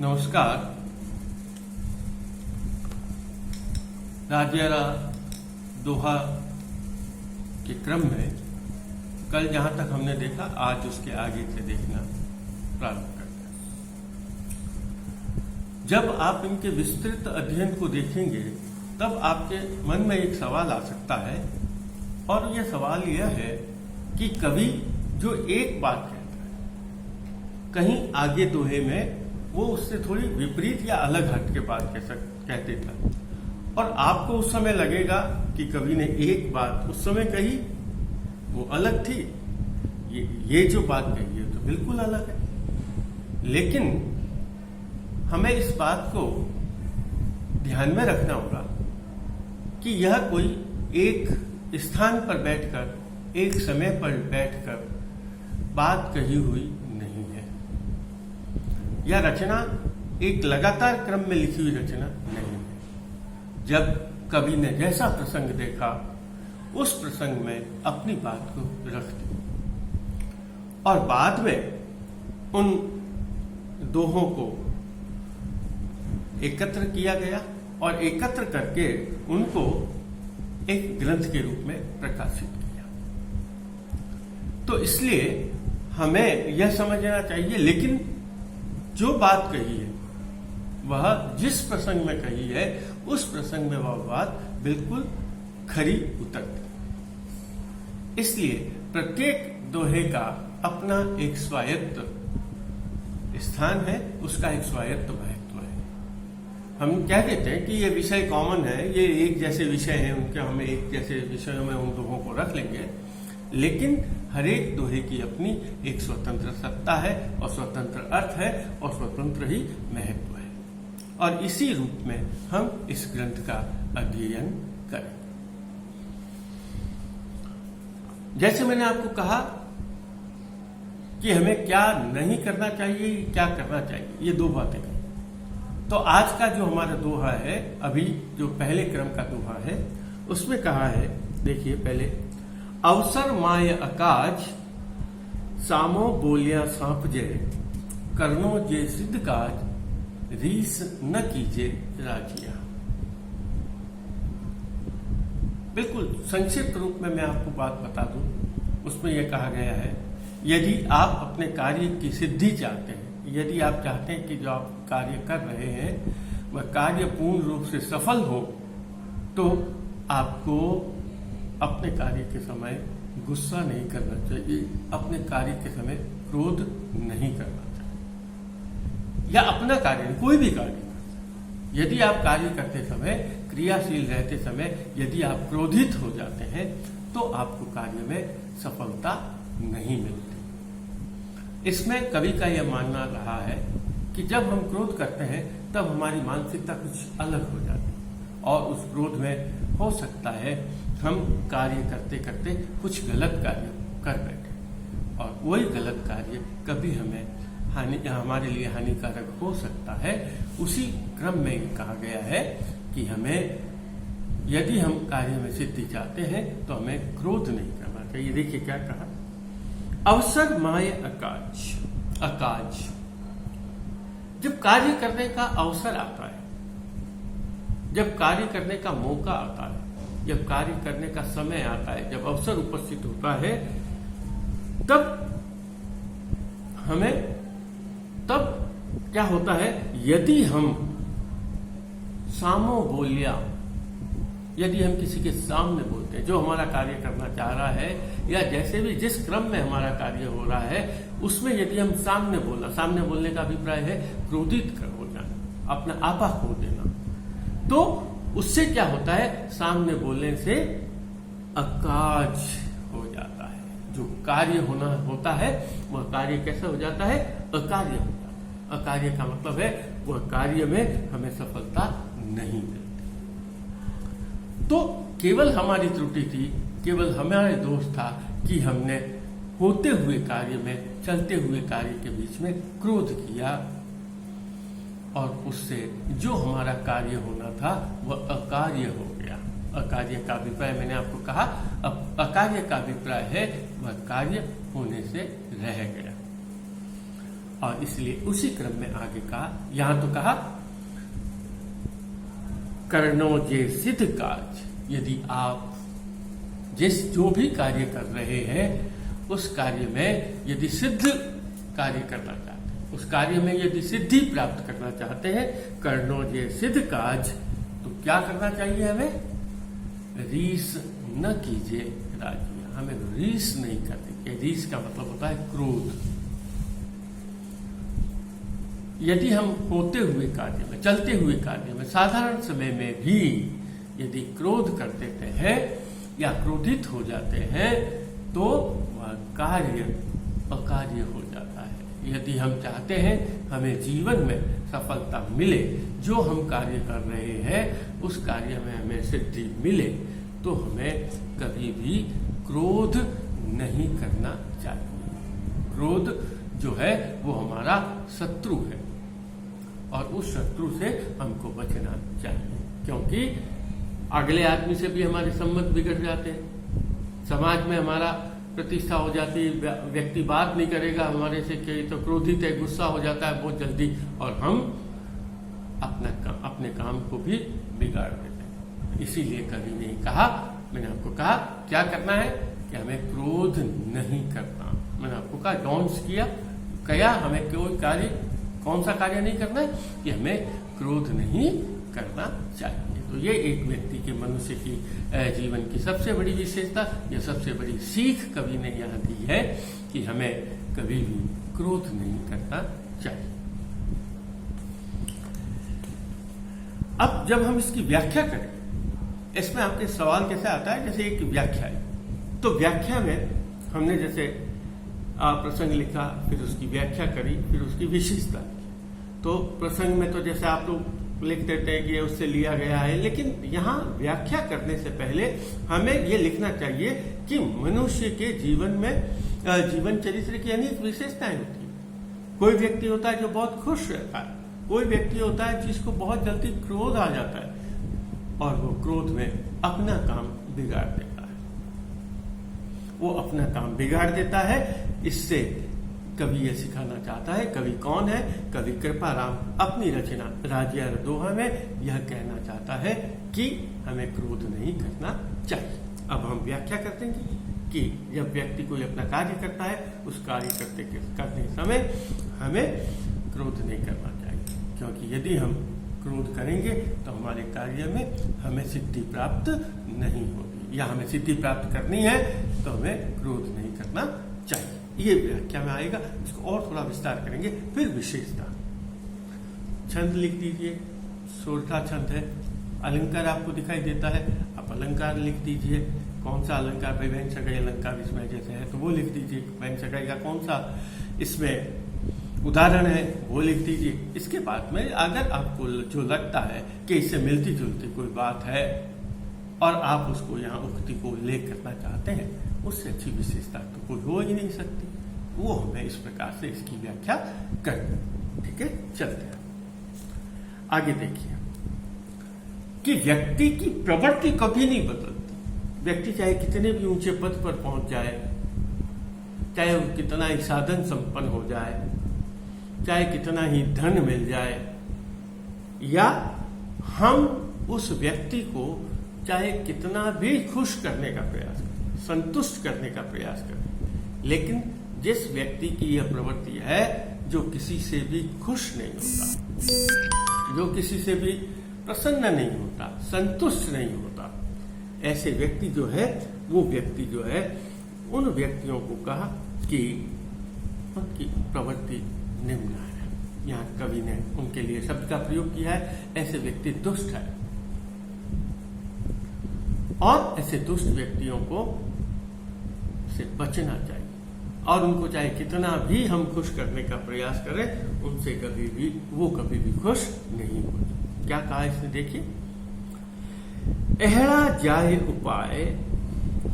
नमस्कार। राजरा दोहा के क्रम में कल जहां तक हमने देखा, आज उसके आगे से देखना प्रारंभ करते हैं। जब आप इनके विस्तृत अध्ययन को देखेंगे तब आपके मन में एक सवाल आ सकता है, और यह सवाल यह है कि कवि जो एक बात कहता है, कहीं आगे दोहे में वो उससे थोड़ी विपरीत या अलग हट के बात कहते थे, और आपको उस समय लगेगा कि कवि ने एक बात उस समय कही, वो अलग थी, ये जो बात कही है तो बिल्कुल अलग है। लेकिन हमें इस बात को ध्यान में रखना होगा कि यह कोई एक स्थान पर बैठकर, एक समय पर बैठकर बात कही हुई नहीं है। यह रचना एक लगातार क्रम में लिखी हुई रचना नहीं है। जब कवि ने जैसा प्रसंग देखा, उस प्रसंग में अपनी बात को रख दी, और बाद में उन दोहों को एकत्र किया गया और एकत्र करके उनको एक ग्रंथ के रूप में प्रकाशित किया। तो इसलिए हमें यह समझना चाहिए, लेकिन जो बात कही है वह जिस प्रसंग में कही है, उस प्रसंग में वह बात बिल्कुल खरी उतरती। इसलिए प्रत्येक दोहे का अपना एक स्वायत्त स्थान है, उसका एक स्वायत्त महत्व है। हम कह देते हैं कि ये विषय कॉमन है, ये एक जैसे विषय हैं, उनके हमें एक जैसे विषयों में उन दोहों को रख लेंगे, लेकिन हर एक दोहे की अपनी एक स्वतंत्र सत्ता है और स्वतंत्र अर्थ है और स्वतंत्र ही महत्व है। और इसी रूप में हम इस ग्रंथ का अध्ययन करें। जैसे मैंने आपको कहा कि हमें क्या नहीं करना चाहिए, क्या करना चाहिए, ये दो बातें कही। तो आज का जो हमारा दोहा है, अभी जो पहले क्रम का दोहा है, उसमें कहा है, देखिए पहले, अवसर माय अकाज सामो बोलिया सांप जय, करनो जे सिद्ध काज रीस न कीजे राजिया। बिल्कुल संक्षिप्त रूप में मैं आपको बात बता दूं। उसमें यह कहा गया है, यदि आप अपने कार्य की सिद्धि चाहते हैं, यदि आप चाहते हैं कि जो आप कार्य कर रहे हैं वह कार्य पूर्ण रूप से सफल हो, तो आपको अपने कार्य के समय गुस्सा नहीं करना चाहिए, अपने कार्य के समय क्रोध नहीं करना चाहिए, या अपना कार्य, कोई भी कार्य, यदि आप कार्य करते समय, क्रियाशील रहते समय यदि आप क्रोधित हो जाते हैं तो आपको कार्य में सफलता नहीं मिलती। इसमें कवि का यह मानना रहा है कि जब हम क्रोध करते हैं तब हमारी मानसिकता कुछ अलग हो जाती है, और उस क्रोध में हो सकता है हम कार्य करते करते कुछ गलत कार्य कर बैठे, और वही गलत कार्य कभी हमें हमारे लिए हानिकारक हो सकता है। उसी क्रम में कहा गया है कि हमें, यदि हम कार्य में सिद्धि चाहते हैं तो हमें क्रोध नहीं करना चाहिए। देखिए क्या कहा, अवसर माय अकाज। अकाज, जब कार्य करने का अवसर आता है, जब कार्य करने का मौका आता है, जब कार्य करने का समय आता है, जब अवसर उपस्थित होता है, तब हमें, तब क्या होता है, यदि हम सामो बोलिया, यदि हम किसी के सामने बोलते हैं जो हमारा कार्य करना चाह रहा है, या जैसे भी जिस क्रम में हमारा कार्य हो रहा है उसमें यदि हम सामने बोलना, सामने बोलने का अभिप्राय है क्रोधित हो जाना, अपना आपा खो देना, तो उससे क्या होता है, सामने बोलने से अकाज हो जाता है। जो कार्य होना होता है वह कार्य कैसा हो जाता है, अकार्य हो जाता है। अकार्य का मतलब है वह कार्य में हमें सफलता नहीं मिलती। तो केवल हमारी त्रुटि थी, केवल हमारे दोष था कि हमने होते हुए कार्य में, चलते हुए कार्य के बीच में क्रोध किया, और उससे जो हमारा कार्य होना था वह अकार्य हो गया। अकार्य का अभिप्राय मैंने आपको कहा, अब अकार्य का अभिप्राय है वह कार्य होने से रह गया। और इसलिए उसी क्रम में आगे कहा, यहां तो कहा करनो जे सिद्ध काज, यदि आप जो भी कार्य कर रहे हैं उस कार्य में यदि सिद्ध कार्य करना चाहते हैं, उस कार्य में यदि सिद्धि प्राप्त करना चाहते हैं, करनो जे सिद्ध काज, तो क्या करना चाहिए हमें? रीस न कीजिए राजिया, हमें रीस नहीं करनी चाहिए। रीस का मतलब होता है क्रोध। यदि हम होते हुए कार्य में, चलते हुए कार्य में, साधारण समय में भी यदि क्रोध कर देते हैं या क्रोधित हो जाते हैं तो वह कार्य अकार्य हो जाता है। यदि हम चाहते हैं हमें जीवन में सफलता मिले, जो हम कार्य कर रहे हैं उस कार्य में हमें सिद्धि मिले, तो हमें कभी भी क्रोध नहीं करना चाहिए। क्रोध जो है वो हमारा शत्रु है और उस शत्रु से हमको बचना चाहिए, क्योंकि अगले आदमी से भी हमारे संबंध बिगड़ जाते हैं, समाज में हमारा प्रतिष्ठा हो जाती है, व्यक्ति बात नहीं करेगा हमारे से कि तो क्रोधित है, गुस्सा हो जाता है बहुत जल्दी, और हम अपने काम को भी बिगाड़ देते हैं। इसीलिए कभी नहीं कहा, मैंने आपको कहा क्या करना है कि हमें क्रोध नहीं करना। मैंने आपको कहा डॉन्ट्स किया हमें कोई कार्य, कौन सा कार्य नहीं करना है कि हमें क्रोध नहीं करना चाहिए। तो ये एक व्यक्ति के, मनुष्य की जीवन की सबसे बड़ी विशेषता या सबसे बड़ी सीख कवि ने यहाँ दी है कि हमें कभी भी क्रोध नहीं करना चाहिए। अब जब हम इसकी व्याख्या करें, इसमें आपके सवाल कैसे आता है, जैसे एक व्याख्या है, तो व्याख्या में हमने जैसे प्रसंग लिखा, फिर उसकी व्याख्या करी, फिर उसकी विशेषता लिखी। तो प्रसंग में तो जैसे आप लोग लिख देते हैं कि ये उससे लिया गया है, लेकिन यहाँ व्याख्या करने से पहले हमें ये लिखना चाहिए कि मनुष्य के जीवन में, जीवन चरित्र की अनेक विशेषताएं होती है। कोई व्यक्ति होता है जो बहुत खुश रहता है, कोई व्यक्ति होता है जिसको बहुत जल्दी क्रोध आ जाता है और वो क्रोध में अपना काम बिगाड़ देता है। वो अपना काम बिगाड़ देता है। इससे कवि ये सिखाना चाहता है, कवि कौन है? कवि कृपाराम अपनी रचना राजिया दोहा में यह कहना चाहता है कि हमें क्रोध नहीं करना चाहिए। अब हम व्याख्या करते हैं कि जब व्यक्ति कोई अपना कार्य करता है, उस कार्य करते समय हमें क्रोध नहीं करना चाहिए, क्योंकि यदि हम क्रोध करेंगे तो हमारे कार्य में हमें सिद्धि प्राप्त नहीं होगी, या हमें सिद्धि प्राप्त करनी है तो हमें क्रोध नहीं करना चाहिए। ये व्याख्या में आएगा, इसको और थोड़ा विस्तार करेंगे। फिर विशेषता, छंद लिख दीजिए, सोरठा छंद है। अलंकार आपको दिखाई देता है, आप अलंकार लिख दीजिए। कौन सा अलंकार? भाई बहन सगाई अलंकार इसमें जैसे है तो वो लिख दीजिए। बहन सगाई का कौन सा इसमें उदाहरण है वो लिख दीजिए। इसके बाद में अगर आपको जो लगता है कि इससे मिलती जुलती कोई बात है और आप उसको यहाँ उक्ति को उल्लेख करना चाहते हैं, उससे अच्छी विशेषता तो कोई हो ही नहीं सकती। वो हमें इस प्रकार से इसकी व्याख्या करनी। ठीक है, चलते हैं आगे। देखिए कि व्यक्ति की प्रवृत्ति कभी नहीं बदलती। व्यक्ति चाहे कितने भी ऊंचे पद पर पहुंच जाए, चाहे वो कितना ही साधन संपन्न हो जाए, चाहे कितना ही धन मिल जाए, या हम उस व्यक्ति को चाहे कितना भी खुश करने का प्रयास करें, संतुष्ट करने का प्रयास करें, लेकिन जिस व्यक्ति की यह प्रवृत्ति है जो किसी से भी खुश नहीं होता, जो किसी से भी प्रसन्न नहीं होता, संतुष्ट नहीं होता, ऐसे व्यक्ति जो है, वो व्यक्ति जो है, उन व्यक्तियों को कहा कि उनकी प्रवृत्ति निम्न है। यहाँ कवि ने उनके लिए शब्द का प्रयोग किया है, ऐसे व्यक्ति दुष्ट है। और ऐसे दुष्ट व्यक्तियों को से बचना चाहिए, और उनको चाहे कितना भी हम खुश करने का प्रयास करें, उनसे कभी भी खुश नहीं होते। क्या कहा इसने? देखिए, एहड़ा जाए उपाय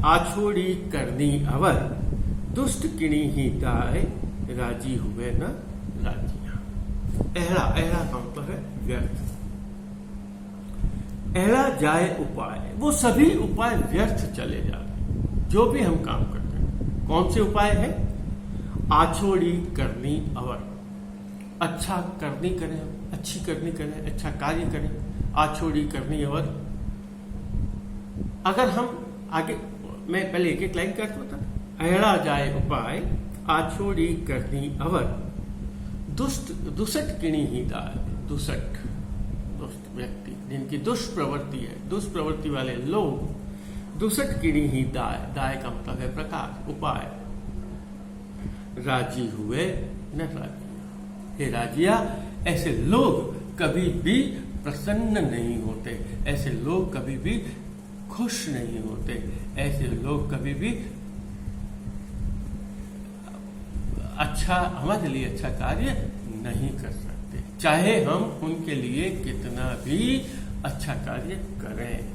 आछोड़ी करनी अवर, दुष्ट किणी ही दाय राजी हुए न राजिया। एहड़ा का मतलब है व्यर्थ। एहड़ा जाए उपाय, वो सभी उपाय व्यर्थ चले जाते, जो भी हम काम करते हैं। कौन से उपाय है? आछोड़ी करनी अवर। अच्छा करनी करें, अच्छी करनी करें, अच्छा कार्य करें, आछोड़ी करनी। और अगर हम आगे, मैं पहले एक एक लाइन करता था। अहड़ा जाए उपाय आछोड़ी करनी अवर, दुष्ट किणी ही दाय। दुष्ट व्यक्ति जिनकी दुष्प्रवृत्ति है, दुष्प्रवृत्ति वाले लोग, दुष्ट किणी ही दाय। दाय का मतलब है प्रकाश, उपाय। राजी हुए न राजिया। हे राजिया, ऐसे लोग कभी भी प्रसन्न नहीं होते, ऐसे लोग कभी भी खुश नहीं होते, ऐसे लोग कभी भी अच्छा, हमारे लिए अच्छा कार्य नहीं कर सकते, चाहे हम उनके लिए कितना भी अच्छा कार्य करें।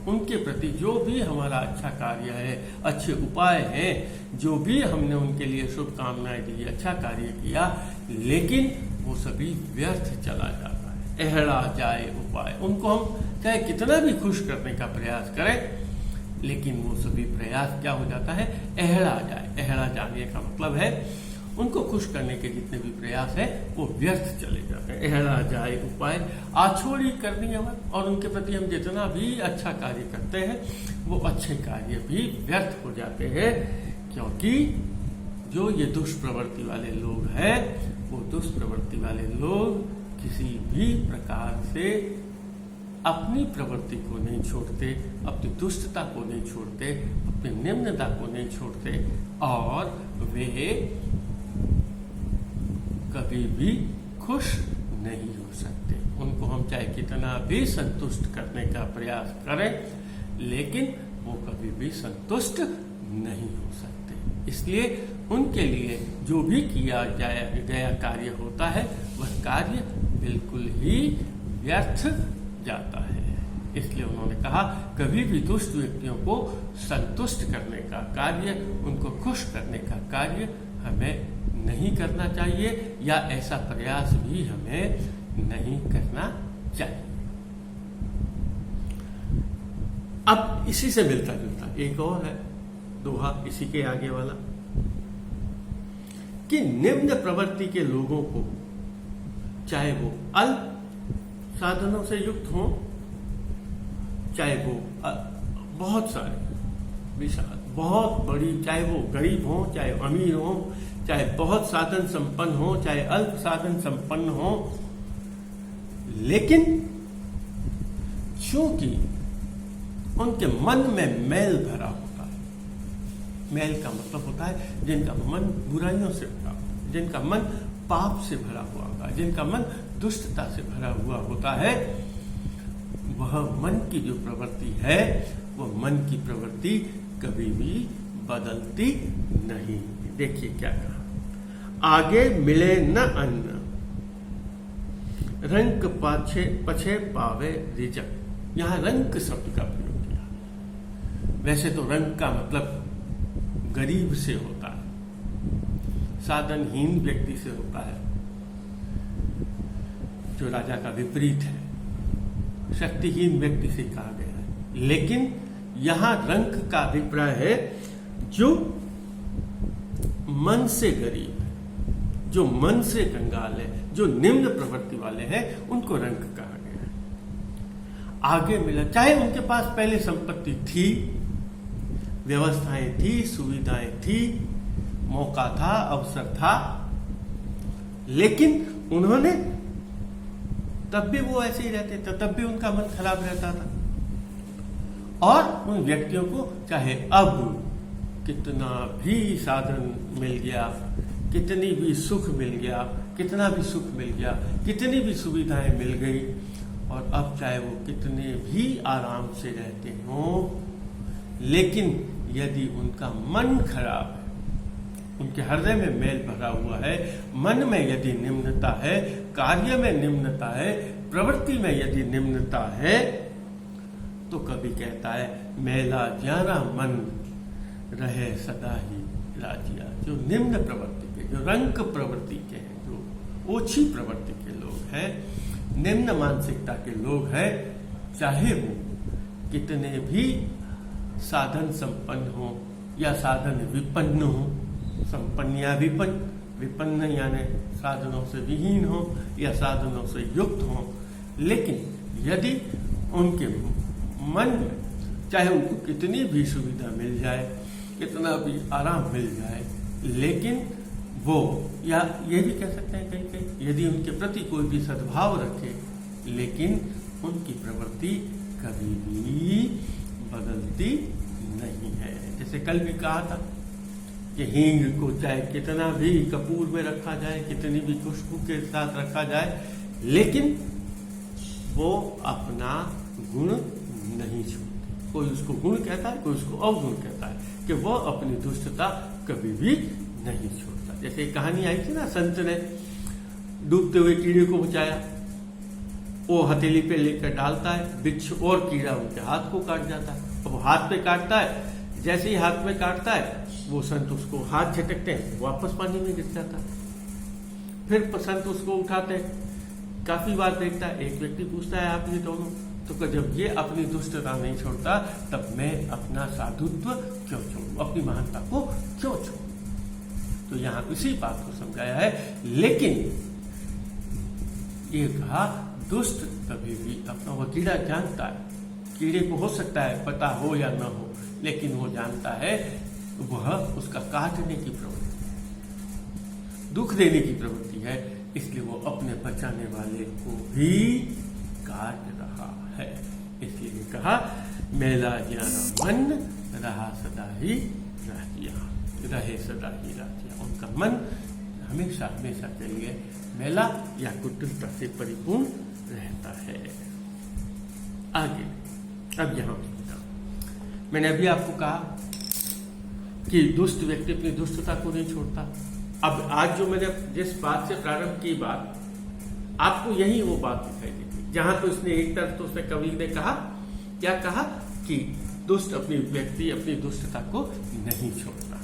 उनके प्रति जो भी हमारा अच्छा कार्य है, अच्छे उपाय हैं, जो भी हमने उनके लिए शुभकामनाएं दी, अच्छा कार्य किया, लेकिन वो सभी व्यर्थ चला जाता है। अहड़ा जाए उपाय, उनको हम चाहे कितना भी खुश करने का प्रयास करें, लेकिन वो सभी प्रयास क्या हो जाता है, अहड़ा जाए। अहड़ा जाने का मतलब है उनको खुश करने के जितने भी प्रयास है वो व्यर्थ चले जाते हैं। अहड़ा जाए उपाय आछोड़ी करनी अवर, और उनके प्रति हम जितना भी अच्छा कार्य करते हैं वो अच्छे कार्य भी व्यर्थ हो जाते हैं, क्योंकि जो ये दुष्प्रवृत्ति वाले लोग हैं, वो दुष्प्रवृत्ति वाले लोग किसी भी प्रकार से अपनी प्रवृत्ति को नहीं छोड़ते, अपनी दुष्टता को नहीं छोड़ते, अपनी निम्नता को नहीं छोड़ते, और वे कभी भी खुश नहीं हो सकते। उनको हम चाहे कितना भी संतुष्ट करने का प्रयास करें, लेकिन वो कभी भी संतुष्ट नहीं हो सकते। इसलिए उनके लिए जो भी किया गया कार्य होता है, वह कार्य बिल्कुल ही व्यर्थ जाता है। इसलिए उन्होंने कहा, कभी भी दुष्ट व्यक्तियों को संतुष्ट करने का कार्य, उनको खुश करने का कार्य हमें नहीं करना चाहिए, या ऐसा प्रयास भी हमें नहीं करना चाहिए। अब इसी से मिलता जुलता एक और है दोहा, इसी के आगे वाला, कि निम्न प्रवृत्ति के लोगों को, चाहे वो अल्प साधनों से युक्त हो, चाहे वो बहुत सारे विशाल, बहुत बड़ी, चाहे वो गरीब हो, चाहे अमीर हो, चाहे बहुत साधन संपन्न हो, चाहे अल्प साधन संपन्न हो, लेकिन चूंकि उनके मन में मैल भरा होता है। मैल का मतलब होता है जिनका मन बुराइयों से भरा, जिनका मन पाप से भरा हुआ होता है, जिनका मन दुष्टता से भरा हुआ होता है, वह मन की जो प्रवृत्ति है, वह मन की प्रवृत्ति कभी भी बदलती नहीं। देखिए क्या कहा, आगे मिले न अन्न, रंक पछे पावे रिजक। यहां रंक शब्द का प्रयोग किया। वैसे तो रंक का मतलब गरीब से होता है, साधनहीन व्यक्ति से होता है, जो राजा का विपरीत है, शक्तिहीन व्यक्ति से कहा गया है। लेकिन यहां रंक का अभिप्राय है जो मन से गरीब है, जो मन से कंगाल है, जो निम्न प्रवृत्ति वाले हैं, उनको रंक कहा गया है। आगे मिला, चाहे उनके पास पहले संपत्ति थी, व्यवस्थाएं थी, सुविधाएं थी, मौका था, अवसर था, लेकिन उन्होंने, तब भी वो ऐसे ही रहते थे, तब भी उनका मन खराब रहता था। और उन व्यक्तियों को चाहे अब कितना भी साधन मिल गया, कितनी भी सुख मिल गया, कितना भी सुख मिल गया, कितनी भी सुविधाएं मिल गई, और अब चाहे वो कितने भी आराम से रहते हों, लेकिन यदि उनका मन खराब है, उनके हृदय में मैल भरा हुआ है, मन में यदि निम्नता है, कार्य में निम्नता है, प्रवृत्ति में यदि निम्नता है, तो कभी कहता है मैला ज्यादा मन रहे सदा ही राजिया। जो निम्न प्रवृत्ति के, जो रंक प्रवृत्ति के हैं, जो ओछी प्रवृत्ति के लोग हैं, निम्न मानसिकता के लोग हैं, चाहे वो कितने भी साधन संपन्न हो या साधन विपन्न हो, संपन्न या विपन्न विपन्न यानी साधनों से विहीन हो या साधनों से युक्त हो, लेकिन यदि उनके मन में चाहे उनको कितनी भी सुविधा मिल जाए, कितना भी आराम मिल जाए, लेकिन वो, या ये भी कह सकते हैं कहीं कहीं, यदि उनके प्रति कोई भी सद्भाव रखे, लेकिन उनकी प्रवृत्ति कभी भी बदलती नहीं है। जैसे कल भी कहा था कि हींग को चाहे कितना भी कपूर में रखा जाए, कितनी भी खुशबू के साथ रखा जाए, लेकिन वो अपना गुण नहीं छोड़ती। कोई उसको गुण कहता है, कोई उसको अवगुण कहता है, कि वो अपनी दुष्टता कभी भी नहीं छोड़ता। जैसे कहानी आई थी ना, संत ने डूबते हुए कीड़े को बचाया, वो हथेली पे लेकर डालता है, बिच्छू और कीड़ा उनके हाथ को काट जाता है। अब वो हाथ पे काटता है, जैसे ही हाथ में काटता है, वो संत उसको हाथ झटकते हैं, वापस पानी में गिर जाता है। फिर संत उसको उठाते हैं, काफी बार देखता है, एक व्यक्ति पूछता है आप ये दोनों, तो जब ये अपनी दुष्टता नहीं छोड़ता, तब मैं अपना साधुत्व क्यों छोड़ूं, अपनी महानता को क्यों छोड़ूं। तो यहां इसी बात को समझाया है। लेकिन ये कहा, दुष्ट कभी भी अपना, वो कीड़ा जानता है, कीड़े को हो सकता है पता हो या न हो, लेकिन वो जानता है वह उसका काटने की प्रवृत्ति, दुख देने की प्रवृत्ति है, इसलिए वो अपने बचाने वाले को भी काट रहा है। इसलिए कहा, मेला ज्ञान मन रहा सदा ही राजिया, रहे सदा ही राजिया। उनका मन हमेशा हमेशा के लिए मेला या कुटिलता से परिपूर्ण रहता है। आगे अब यहां मैंने अभी आपको कहा कि दुष्ट व्यक्ति अपनी दुष्टता को नहीं छोड़ता। अब आज जो मैंने जिस बात से प्रारंभ की बात, आपको यही वो बात दिखाई देती, जहां तो इसने एक तरफ तो उसने कवि ने कहा, क्या कहा कि दुष्ट अपनी व्यक्ति अपनी दुष्टता को नहीं छोड़ता।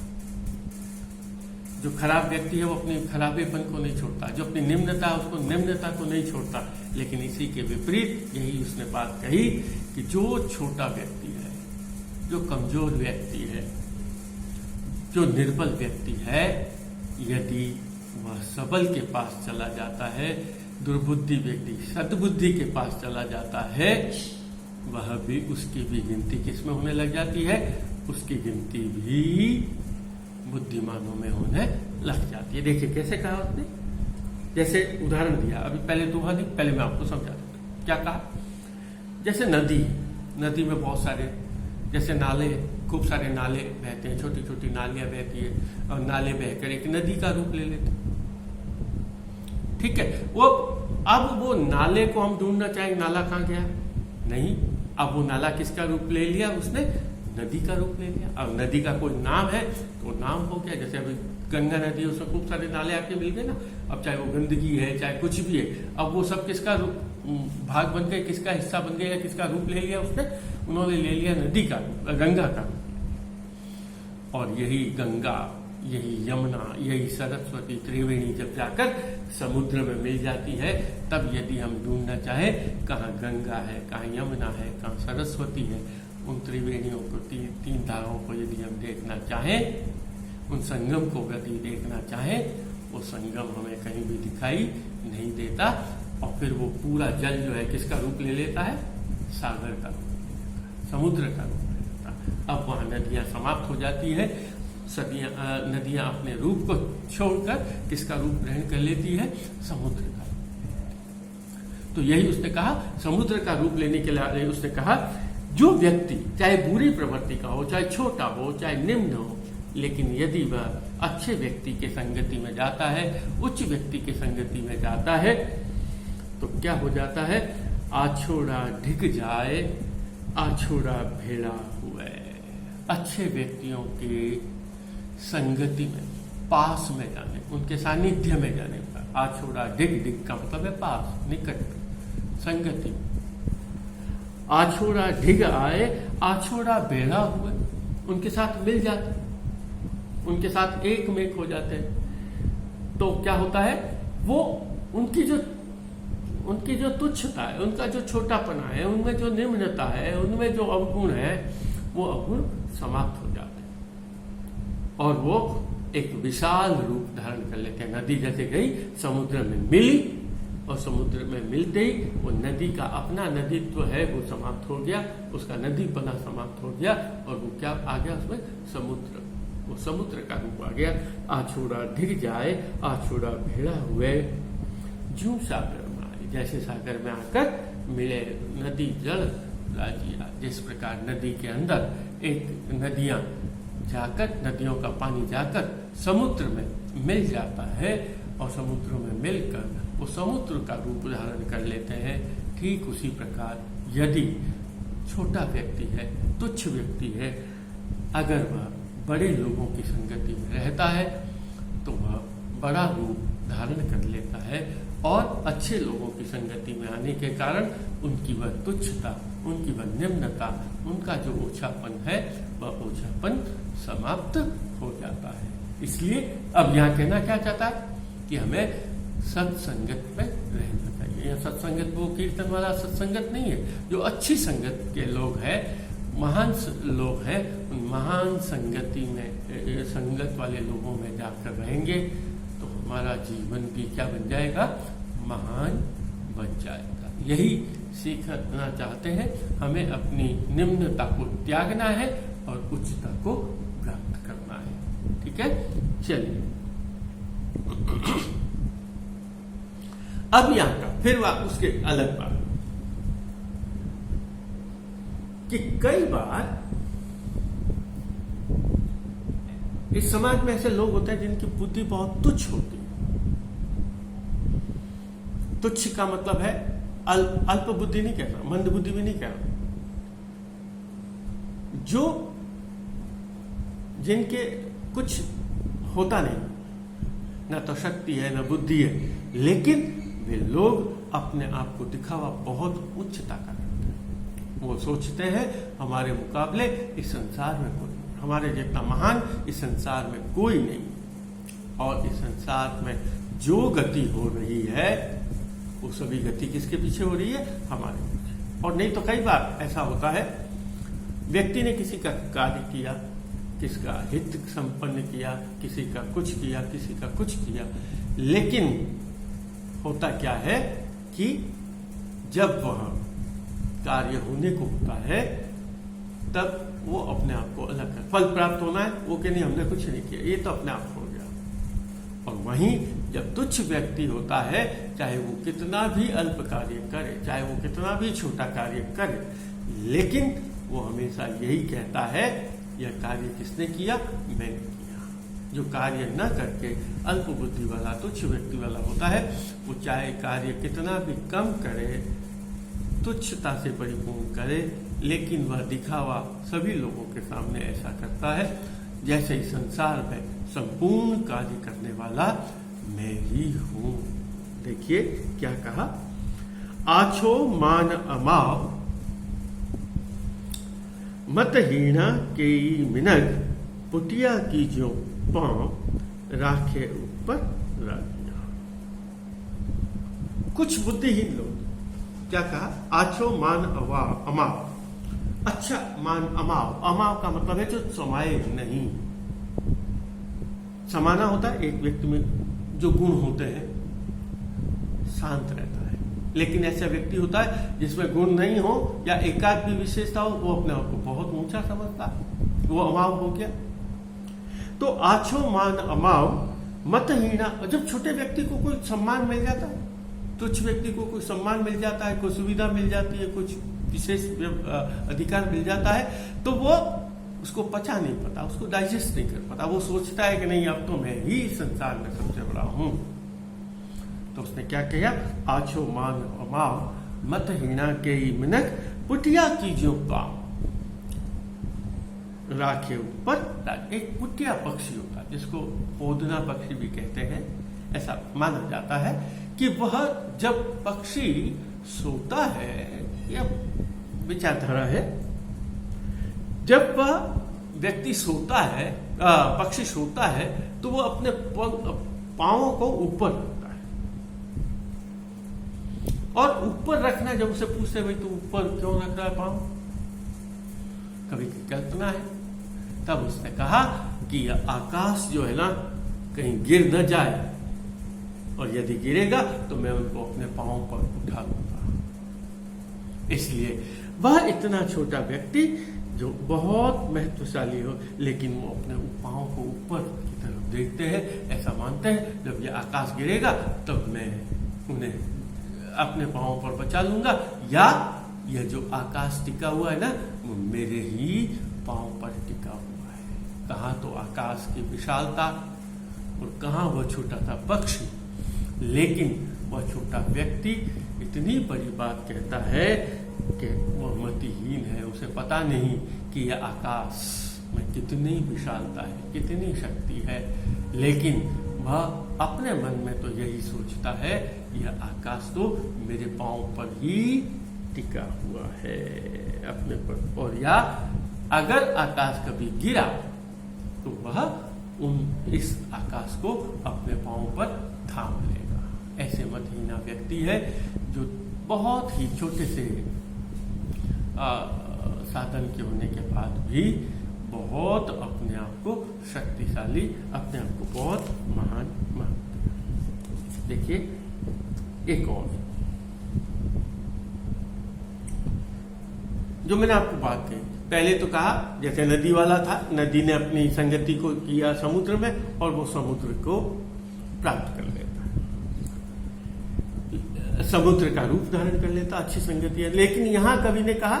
जो खराब व्यक्ति है वो अपनी खराबेपन को नहीं छोड़ता, जो अपनी निम्नता है उसको निम्नता को नहीं छोड़ता। लेकिन इसी के विपरीत यही उसने बात कही कि जो छोटा व्यक्ति है, जो कमजोर व्यक्ति है, जो निर्बल व्यक्ति है, यदि वह सबल के पास चला जाता है, दुर्बुद्धि व्यक्ति सद्बुद्धि के पास चला जाता है, वह भी, उसकी भी गिनती किसमें होने लग जाती है, उसकी गिनती भी बुद्धिमानों में होने लग जाती है। देखिए कैसे कहा उसने, जैसे उदाहरण दिया अभी, पहले दोहा दी, पहले मैं आपको समझा देता हूं। क्या कहा, जैसे नदी में बहुत सारे, जैसे नाले, खूब सारे नाले बहते हैं, छोटी छोटी नालियां बहती है, और नाले बहकर एक नदी का रूप ले लेते, ठीक है। अब वो नाले को हम ढूंढना चाहेंगे, नाला कहाँ गया, नहीं, अब वो नाला किसका रूप ले लिया, उसने नदी का रूप ले लिया। अब नदी का कोई नाम है तो नाम हो गया, जैसे अभी गंगा नदी, उसमें खूब सारे नाले आके मिल गए ना, अब चाहे वो गंदगी है चाहे कुछ भी है, अब वो सब किसका भाग बन गए, किसका हिस्सा बन गया, किसका रूप ले लिया उसने, उन्होंने ले लिया नदी का, गंगा का। और यही गंगा, यही यमुना, यही सरस्वती, त्रिवेणी जब जाकर समुद्र में मिल जाती है, तब यदि हम ढूंढना चाहे कहाँ गंगा है, कहाँ यमुना है, कहाँ सरस्वती है, उन त्रिवेणियों को, तीन धाराओं को यदि हम देखना चाहें, उन संगम को यदि देखना चाहें, वो संगम हमें कहीं भी दिखाई नहीं देता। और फिर वो पूरा जल जो है किसका रूप ले लेता है, सागर का रूप ले लेता है, समुद्र का रूप ले लेता है। अब वहां नदियां समाप्त हो जाती है, नदियां अपने रूप को छोड़कर किसका रूप ग्रहण कर लेती है, समुद्र का रूप। तो यही उसने कहा, समुद्र का रूप लेने के लिए उसने कहा, जो व्यक्ति चाहे बुरी प्रवृत्ति का हो, चाहे छोटा हो, चाहे निम्न हो, लेकिन यदि वह अच्छे व्यक्ति के संगति में जाता है, उच्च व्यक्ति के संगति में जाता है, तो क्या हो जाता है, आछोड़ा ढिक जाए, आछोड़ा भेड़ा हुए। अच्छे व्यक्तियों के संगति में, पास में जाने, उनके सानिध्य में जाने पर, आछोड़ा ढिक का मतलब है पास, निकट, संगति। आछोड़ा ढिग आए, आछोड़ा भेड़ा हुए, उनके साथ मिल जाते, उनके साथ एक मेक हो जाते हैं। तो क्या होता है, वो उनकी जो तुच्छता है, उनका जो छोटापना है, उनमें जो निम्नता है, उनमें जो अवगुण है, वो अवगुण समाप्त हो जाते हैं और वो एक विशाल रूप धारण कर लेते हैं। नदी जैसे गई समुद्र में मिली और समुद्र में मिलते ही वो नदी का अपना नदीत्व है वो समाप्त हो गया, उसका नदी बना समाप्त हो गया और वो क्या आ गया उसमें समुद्र, वो समुद्र का रूप आ गया। आछोड़ा ढिग जाए आछोड़ा भेड़ा हुए जूं सागर में आए, जैसे सागर में आकर मिले नदी जल राजिया। जिस प्रकार नदी के अंदर एक नदियां जाकर नदियों का पानी जाकर समुद्र में मिल जाता है और समुद्र में मिलकर वो समुद्र का रूप धारण कर लेते हैं, ठीक उसी प्रकार यदि छोटा व्यक्ति है, तुच्छ व्यक्ति है, अगर वह बड़े लोगों की संगति में रहता है तो वह बड़ा रूप धारण कर लेता है और अच्छे लोगों की संगति में आने के कारण उनकी वह तुच्छता, उनकी वह निम्नता, उनका जो ओछापन है वह ओछापन समाप्त हो जाता है। इसलिए अब यहाँ कहना क्या चाहता है कि हमें सत्संगत में रहना चाहिए। यह सत्संगत वो कीर्तन वाला सत्संगत नहीं है, जो अच्छी संगत के लोग हैं, महान लोग हैं, उन महान संगति में संगत वाले लोगों में जाकर रहेंगे तो हमारा जीवन भी क्या बन जाएगा, महान बन जाएगा। यही सीखना चाहते हैं, हमें अपनी निम्नता को त्यागना है और उच्चता को प्राप्त करना है। ठीक है, चलिए अब यहां का फिर उसके अलग बात कि कई बार इस समाज में ऐसे लोग होते हैं जिनकी बुद्धि बहुत तुच्छ होती है। तुच्छ का मतलब है अल्प बुद्धि नहीं कहना, मंद बुद्धि भी नहीं कहना, जो जिनके कुछ होता नहीं, ना तो शक्ति है ना बुद्धि है, लेकिन वे लोग अपने आप को दिखावा बहुत उच्चता का करते हैं। वो सोचते हैं हमारे मुकाबले इस संसार में कोई नहीं, हमारे जितना महान इस संसार में कोई नहीं। और इस संसार में जो गति हो रही है वो सभी गति किसके पीछे हो रही है, हमारे पीछे। और नहीं तो कई बार ऐसा होता है, व्यक्ति ने किसी का कार्य किया, किसका हित संपन्न किया, किसी का कुछ किया, किसी का कुछ किया, लेकिन होता क्या है कि जब वह कार्य होने को होता है तब वो अपने आप को अलग कर, फल प्राप्त होना है वो कि नहीं हमने कुछ नहीं किया, ये तो अपने आप हो गया। और वहीं जब तुच्छ व्यक्ति होता है, चाहे वो कितना भी अल्प कार्य करे, चाहे वो कितना भी छोटा कार्य करे, लेकिन वो हमेशा यही कहता है यह कार्य किसने किया, मैंने किया। जो कार्य न करके अल्प बुद्धि वाला तुच्छ व्यक्ति वाला होता है, वो चाहे कार्य कितना भी कम करे, तुच्छता से परिपूर्ण करे, लेकिन वह दिखावा सभी लोगों के सामने ऐसा करता है जैसे इस संसार में संपूर्ण कार्य करने वाला मैं ही हूं। देखिए क्या कहा, आछो मान अमाव मतहीना के मिनग पुटिया की जो पांव राखे ऊपर राखिया। कुछ बुद्धिहीन लोग क्या कहा, आछो मान अमाव, अच्छा मान अमाव, अमाव का मतलब है जो समाये नहीं। समाना होता है एक व्यक्ति में जो गुण होते हैं, शांत रहता है, लेकिन ऐसा व्यक्ति होता है जिसमें गुण नहीं हो या एकाध भी विशेषता हो, वो अपने आप को बहुत ऊंचा समझता है, वो अमाव हो गया। तो आछो मान अमाव मतहीना, जब छोटे व्यक्ति को कोई सम्मान मिल जाता है, तुच्छ व्यक्ति को कोई सम्मान मिल जाता है, कोई सुविधा मिल जाती है, कुछ विशेष अधिकार मिल जाता है, तो वो उसको पचा नहीं पाता, उसको डाइजेस्ट नहीं कर पाता, वो सोचता है कि नहीं अब तो मैं ही संसार में सबसे बड़ा हूं। तो उसने क्या किया, आछो मान अमाव मतहीना के मिनक पुटिया की जो पांव राखे ऊपर। एक पुटिया पक्षी होता है जिसको पोदना पक्षी भी कहते हैं, ऐसा माना जाता है कि वह जब पक्षी सोता है, यह विचारधारा है, जब वह व्यक्ति सोता है, पक्षी सोता है, तो वो अपने पांवों को ऊपर रखता है। और ऊपर रखना, जब उसे पूछते भाई तू ऊपर क्यों रख रहा है पांव, कभी कल्पना है तब उसने कहा कि यह आकाश जो है ना कहीं गिर न जाए, और यदि गिरेगा तो मैं उनको अपने पांव पर उठा लूंगा। इसलिए वह इतना छोटा व्यक्ति जो बहुत महत्वशाली हो, लेकिन वो अपने पांव को ऊपर की तरफ देखते हैं, ऐसा मानते हैं जब ये आकाश गिरेगा तब मैं उन्हें अपने पांव पर बचा लूंगा, या यह जो आकाश टिका हुआ है ना वो मेरे ही पांव पर टिका हुआ है। कहाँ तो आकाश की विशालता और कहाँ वह छोटा सा पक्षी, लेकिन वह छोटा व्यक्ति इतनी बड़ी बात कहता है कि वह मतिहीन है, उसे पता नहीं कि यह आकाश में कितनी विशालता है, कितनी शक्ति है, लेकिन वह अपने मन में तो यही सोचता है यह आकाश तो मेरे पांव पर ही टिका हुआ है अपने पर, और या अगर आकाश कभी गिरा तो वह इस आकाश को अपने पांव पर थाम लेगा। ऐसे मतहीना व्यक्ति है जो बहुत ही छोटे से साधन के होने के बाद भी बहुत अपने आप को शक्तिशाली, अपने आप को बहुत महान मानते हैं। देखिए एक और जो मैंने आपको बात कही, पहले तो कहा जैसे नदी वाला था, नदी ने अपनी संगति को किया समुद्र में और वो समुद्र को प्राप्त कर लेता है, समुद्र का रूप धारण कर लेता, अच्छी संगति है। लेकिन यहां कवि ने कहा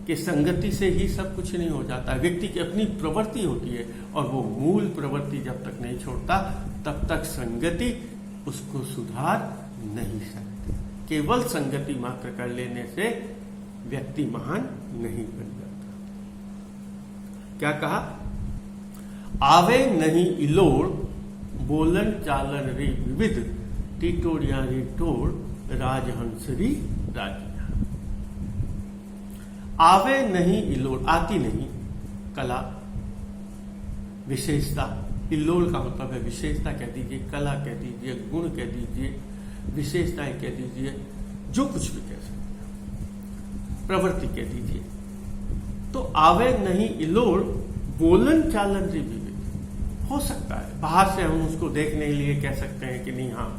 कि संगति से ही सब कुछ नहीं हो जाता, व्यक्ति की अपनी प्रवृत्ति होती है, और वो मूल प्रवृत्ति जब तक नहीं छोड़ता तब तक संगति उसको सुधार नहीं सकती। केवल संगति मात्र कर लेने से व्यक्ति महान नहीं बन जाता। क्या कहा? आवे नहीं इलोड़, बोलन चालन रे विविध, टिटोड़िया रे टोड़, राजहंस री राजिया। आवे नहीं इलोड़, आती नहीं कला, विशेषता। इल्लोल का मतलब है विशेषता कह दीजिए, कला कह दीजिए, गुण कह दीजिए, विशेषताएं कह दीजिए, जो कुछ भी कह सकते हैं, प्रवृत्ति कह दीजिए। तो आवे नहीं इलोड़, बोलन चालन री विविध। हो सकता है बाहर से हम उसको देखने के लिए कह सकते हैं कि नहीं, हाँ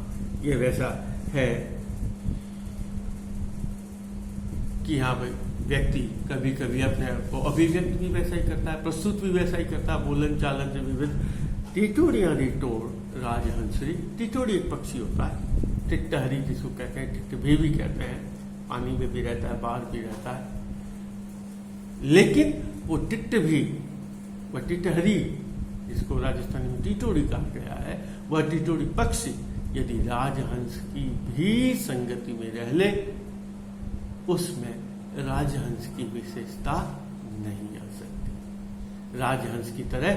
ये वैसा है कि हाँ भाई व्यक्ति कभी कभी अपने आप को अभिव्यक्त भी वैसा ही करता है, प्रस्तुत भी वैसा ही करता है, बोलन चालन से विविध। टिटोड़िया रिटोड़, राजहंसरी। टिटोड़ी एक पक्षी होता है, टिटहरी जिसको कहते हैं, टिटभी भी कहते हैं, पानी में भी रहता है, बाहर भी रहता है। लेकिन वो टिटभी, वह टिटहरी जिसको राजस्थानी में टिटोड़ी कहा गया है, वह टिटोड़ी पक्षी यदि राजहंस की भी संगति में रह ले, उसमें राजहंस की विशेषता नहीं आ सकती। राजहंस की तरह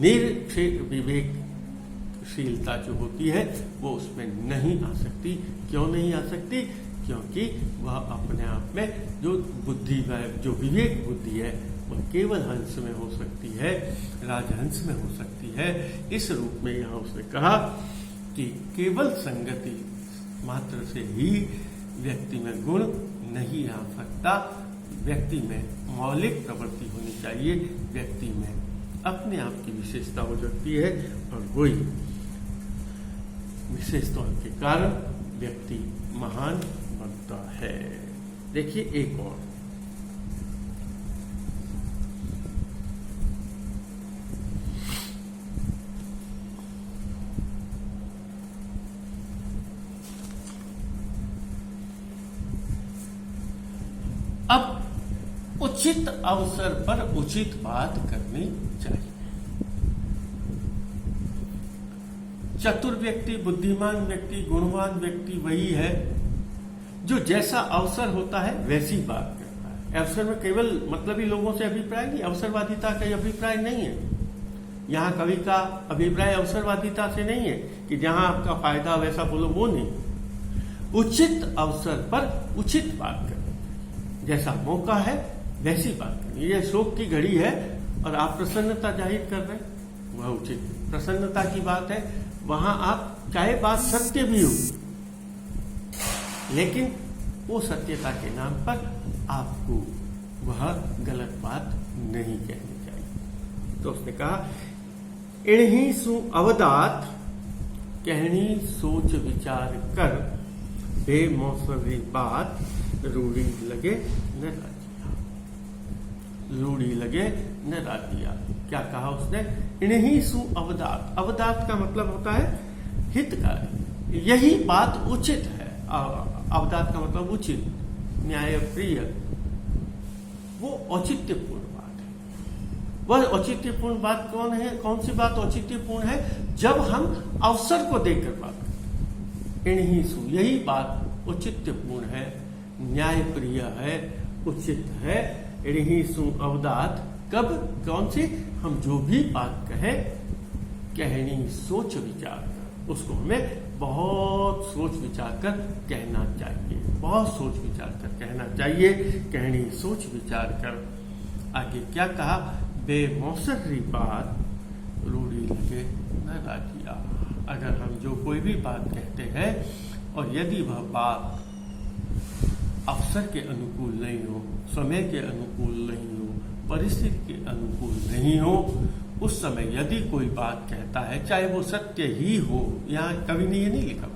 निर्क्षेप विवेकशीलता जो होती है वो उसमें नहीं आ सकती। क्यों नहीं आ सकती? क्योंकि वह अपने आप में जो बुद्धि, जो विवेक बुद्धि है, वह केवल हंस में हो सकती है, राजहंस में हो सकती है। इस रूप में यहां उसने कहा कि केवल संगति मात्र से ही व्यक्ति में गुण नहीं आ सकता, व्यक्ति में मौलिक प्रवृत्ति होनी चाहिए, व्यक्ति में अपने आप की विशेषता हो सकती है, और वही विशेषताओं के कारण व्यक्ति महान बनता है। देखिए एक और, अब उचित अवसर पर उचित बात करनी चाहिए। चतुर व्यक्ति, बुद्धिमान व्यक्ति, गुणवान व्यक्ति वही है जो जैसा अवसर होता है वैसी बात करता है। अवसर में केवल मतलबी लोगों से अभिप्राय नहीं, अवसरवादिता का अभिप्राय नहीं है। यहाँ कवि का अभिप्राय अवसरवादिता से नहीं है कि जहां आपका फायदा वैसा बोलो, वो नहीं। उचित अवसर पर उचित बात करनी, जैसा मौका है वैसी बात करनी। ये शोक की घड़ी है और आप प्रसन्नता जाहिर कर रहे हैं, वह उचित प्रसन्नता की बात है। वहां आप चाहे बात सत्य भी हो, लेकिन वो सत्यता के नाम पर आपको वह गलत बात नहीं कहनी चाहिए। तो उसने कहा इन्हीं सु अवदात कहनी सोच विचार कर, बेमौसरी बात रूढ़ी लगे न राजिया। रूढ़ी लगे न राजिया। क्या कहा उसने? इन्हीं सु अवदात। अवदात का मतलब होता है हितकारी, यही बात उचित है। अवदात का मतलब उचित, न्यायप्रिय, वो औचित्यपूर्ण बात है। वह औचित्यपूर्ण बात कौन है? कौन सी बात औचित्यपूर्ण है? जब हम अवसर को देखकर बात करते। इन्हीं सु, यही बात औचित्यपूर्ण है, न्यायप्रिय है, उचित है। इन्हीं सु अवदात, कब, कौन सी? हम जो भी बात कहें, कहनी सोच विचार कर, उसको हमें बहुत सोच विचार कर कहना चाहिए। बहुत सोच विचार कर कहना चाहिए, कहनी सोच विचार कर। आगे क्या कहा? बेमौसरी बात रूढ़ी लगे न राजिया। अगर हम जो कोई भी बात कहते हैं और यदि वह बात अवसर के अनुकूल नहीं हो, समय के अनुकूल नहीं हो, परिस्थिति के अनुकूल नहीं हो, उस समय यदि कोई बात कहता है, चाहे वो सत्य ही हो, यहाँ कवि ने ये नहीं लिखा,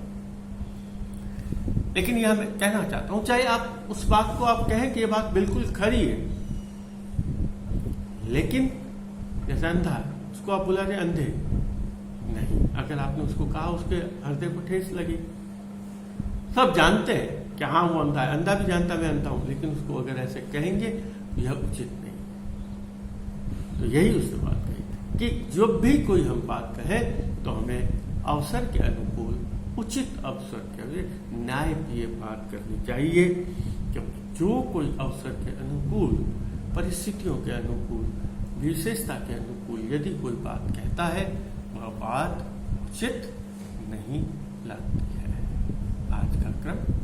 लेकिन यह मैं कहना चाहता हूं, चाहे आप उस बात को आप कहें कि ये बात बिल्कुल खरी है, लेकिन जैसे अंधा है, उसको आप बुला रहे अंधे नहीं। अगर आपने उसको कहा, उसके हृदय को ठेस लगी। सब जानते हैं कि हाँ वो अंधा है, अंधा भी जानता मैं अंधा हूं, लेकिन उसको अगर ऐसे कहेंगे यह उचित नहीं। तो यही उसने बात कही कि जब भी कोई हम बात कहें तो हमें अवसर के अनुकूल, उचित अवसर के न्यायप्रिय बात करनी चाहिए। क्योंकि जो कोई अवसर के अनुकूल, परिस्थितियों के अनुकूल, विशेषता के अनुकूल यदि कोई बात कहता है, वह बात उचित नहीं लगती है। आज का क्रम